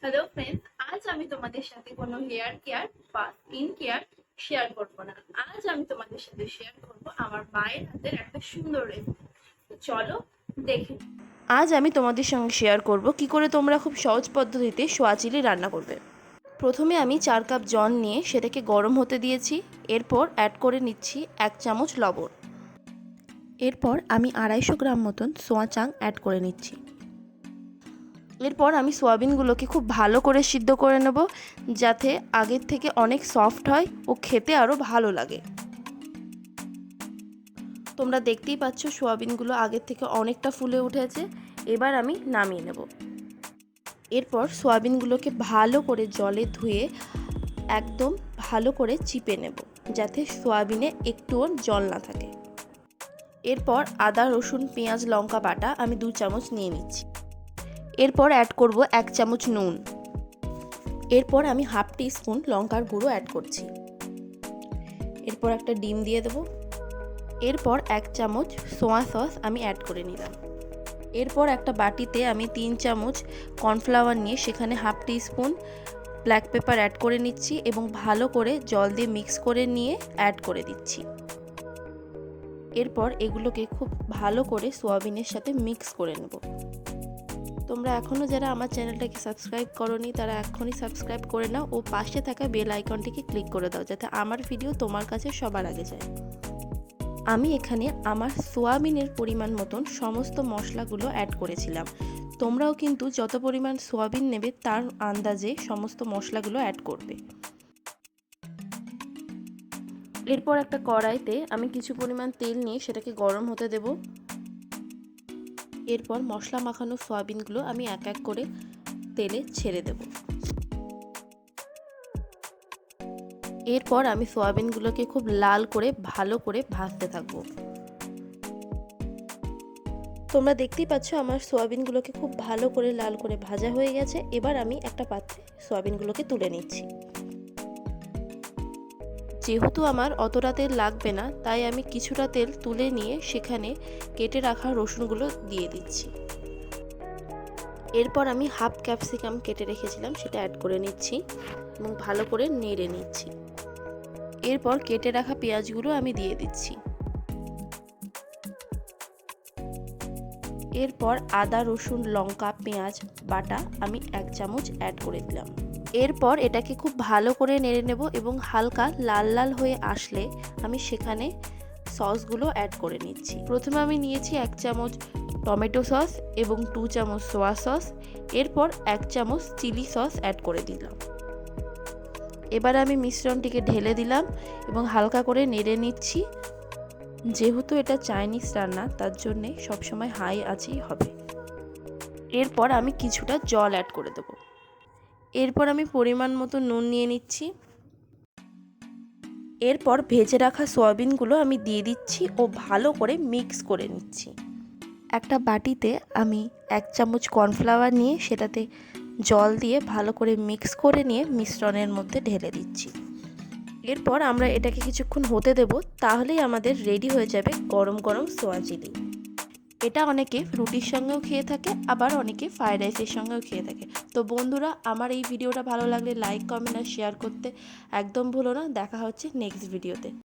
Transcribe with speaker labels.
Speaker 1: Hello friends, আজ আমি তোমাদের সাথে কোনো হেয়ার কেয়ার বা স্কিন কেয়ার শেয়ার করব না। আজ আমি তোমাদের সাথে শেয়ার করব আমার মায়ের হাতের একটা সুন্দর রেসিপি। চলো দেখে নিই।
Speaker 2: আজ আমি তোমাদের সঙ্গে শেয়ার করব কি করে তোমরা খুব সহজ পদ্ধতিতে সোয়া চিলি রান্না করবে। প্রথমে আমি 4 কাপ জল নিয়ে সেটাকে গরম হতে দিয়েছি। এরপর অ্যাড করে নিচ্ছি 1 চামচ লবণ। এরপর আমি 250 গ্রাম মতন সোয়া চাং অ্যাড করে নিচ্ছি। এরপর আমি সয়াবিনগুলোকে খুব ভালো করে সিদ্ধ করে নেব, যাতে আগের থেকে অনেক সফট হয় ও খেতে আরও ভালো লাগে। তোমরা দেখতেই পাচ্ছ সয়াবিনগুলো আগের থেকে অনেকটা ফুলে উঠেছে। এবার আমি নামিয়ে নেব। এরপর সয়াবিনগুলোকে ভালো করে জলে ধুয়ে একদম ভালো করে চিপে নেব, যাতে সয়াবিনে একটুও জল না থাকে। এরপর আদা রসুন পেঁয়াজ লঙ্কা বাটা আমি 2 চামচ নিয়ে নিচ্ছি। এরপর অ্যাড করব 1 চামচ নুন। এরপর আমি হাফ টিস্পুন লঙ্কার গুঁড়ো অ্যাড করছি। এরপর একটা ডিম দিয়ে দেব। এরপর 1 চামচ সোয়া সস আমি অ্যাড করে নিলাম। এরপর একটা বাটিতে আমি 3 চামচ কর্নফ্লাওয়ার নিয়ে সেখানে half teaspoon black pepper add করে নিচ্ছি এবং ভালো করে জল দিয়ে মিক্স করে নিয়ে অ্যাড করে দিচ্ছি। এরপর এগুলোকে খুব ভালো করে সোয়াবিনের সাথে মিক্স করে নেব। তোমরা এখনও যারা আমার চ্যানেলটাকে সাবস্ক্রাইব করোনি তারা এখনই সাবস্ক্রাইব করে নাও ও পাশে থাকা বেল আইকনটিকে ক্লিক করে দাও, যাতে আমার ভিডিও তোমার কাছে সবার আগে যায়। আমি এখানে আমার সোয়াবিনের পরিমাণ মতন সমস্ত মশলাগুলো অ্যাড করেছিলাম। তোমরাও কিন্তু যত পরিমাণ সোয়াবিন নেবে তার আন্দাজে সমস্ত মশলাগুলো অ্যাড করবে। এরপর একটা কড়াইতে আমি কিছু পরিমাণ তেল নিয়ে সেটাকে গরম হতে দেব। এরপর মশলা মাখানো সয়াবিনগুলো আমি এক এক করে তেলে ছেড়ে দেব। এরপর আমি সয়াবিনগুলোকে খুব লাল করে ভালো করে ভাজতে থাকবো। তোমরা দেখতেই পাচ্ছ আমার সয়াবিনগুলোকে খুব ভালো করে লাল করে ভাজা হয়ে গেছে। এবার আমি একটা পাত্রে সয়াবিনগুলোকে তুলে নিচ্ছি। যেহেতু আমার অতটা তেল লাগবে না, তাই আমি কিছুটা তেল তুলে নিয়ে সেখানে কেটে রাখা রসুনগুলো দিয়ে দিচ্ছি। এরপর আমি হাফ ক্যাপসিকাম কেটে রেখেছিলাম সেটা অ্যাড করে নিচ্ছি এবং ভালো করে নেড়ে নিচ্ছি। এরপর কেটে রাখা পেঁয়াজগুলো আমি দিয়ে দিচ্ছি। এরপর আদা রসুন লঙ্কা পেঁয়াজ বাটা আমি 1 চামচ অ্যাড করে দিলাম। এরপর এটাকে খুব ভালো করে নেড়ে নেব এবং হালকা লাল লাল হয়ে আসলে আমি সেখানে সসগুলো অ্যাড করে নিচ্ছি। প্রথমে আমি নিয়েছি 1 চামচ টমেটো সস এবং 2 চামচ সোয়া সস। এরপর 1 চামচ চিলি সস অ্যাড করে দিলাম। এবার আমি মিশ্রণটিকে ঢেলে দিলাম এবং হালকা করে নেড়ে নিচ্ছি। যেহেতু এটা চাইনিজ রান্না, তার জন্যে সবসময় হাই আঁচেই হবে। এরপর আমি কিছুটা জল অ্যাড করে দেব। এরপর আমি পরিমাণ মতো নুন নিয়ে নিচ্ছি। এরপর ভেজে রাখা সয়াবিনগুলো আমি দিয়ে দিচ্ছি ও ভালো করে মিক্স করে নিচ্ছি। একটা বাটিতে আমি 1 চামচ কর্নফ্লাওয়ার নিয়ে সেটাতে জল দিয়ে ভালো করে মিক্স করে নিয়ে মিশ্রণের মধ্যে ঢেলে দিচ্ছি। এরপর আমরা এটাকে কিছুক্ষণ হতে দেব, তাহলেই আমাদের রেডি হয়ে যাবে গরম গরম সোয়া চিলি। এটা অনেকে রুটির সঙ্গেও খেয়ে থাকে, আবার অনেকে ফ্রাইড রাইসের সঙ্গেও খেয়ে থাকে। তো বন্ধুরা, আমার এই ভিডিওটা ভালো লাগলে লাইক কমেন্ট আর শেয়ার করতে একদম ভুলো না। দেখা হচ্ছে নেক্সট ভিডিওতে।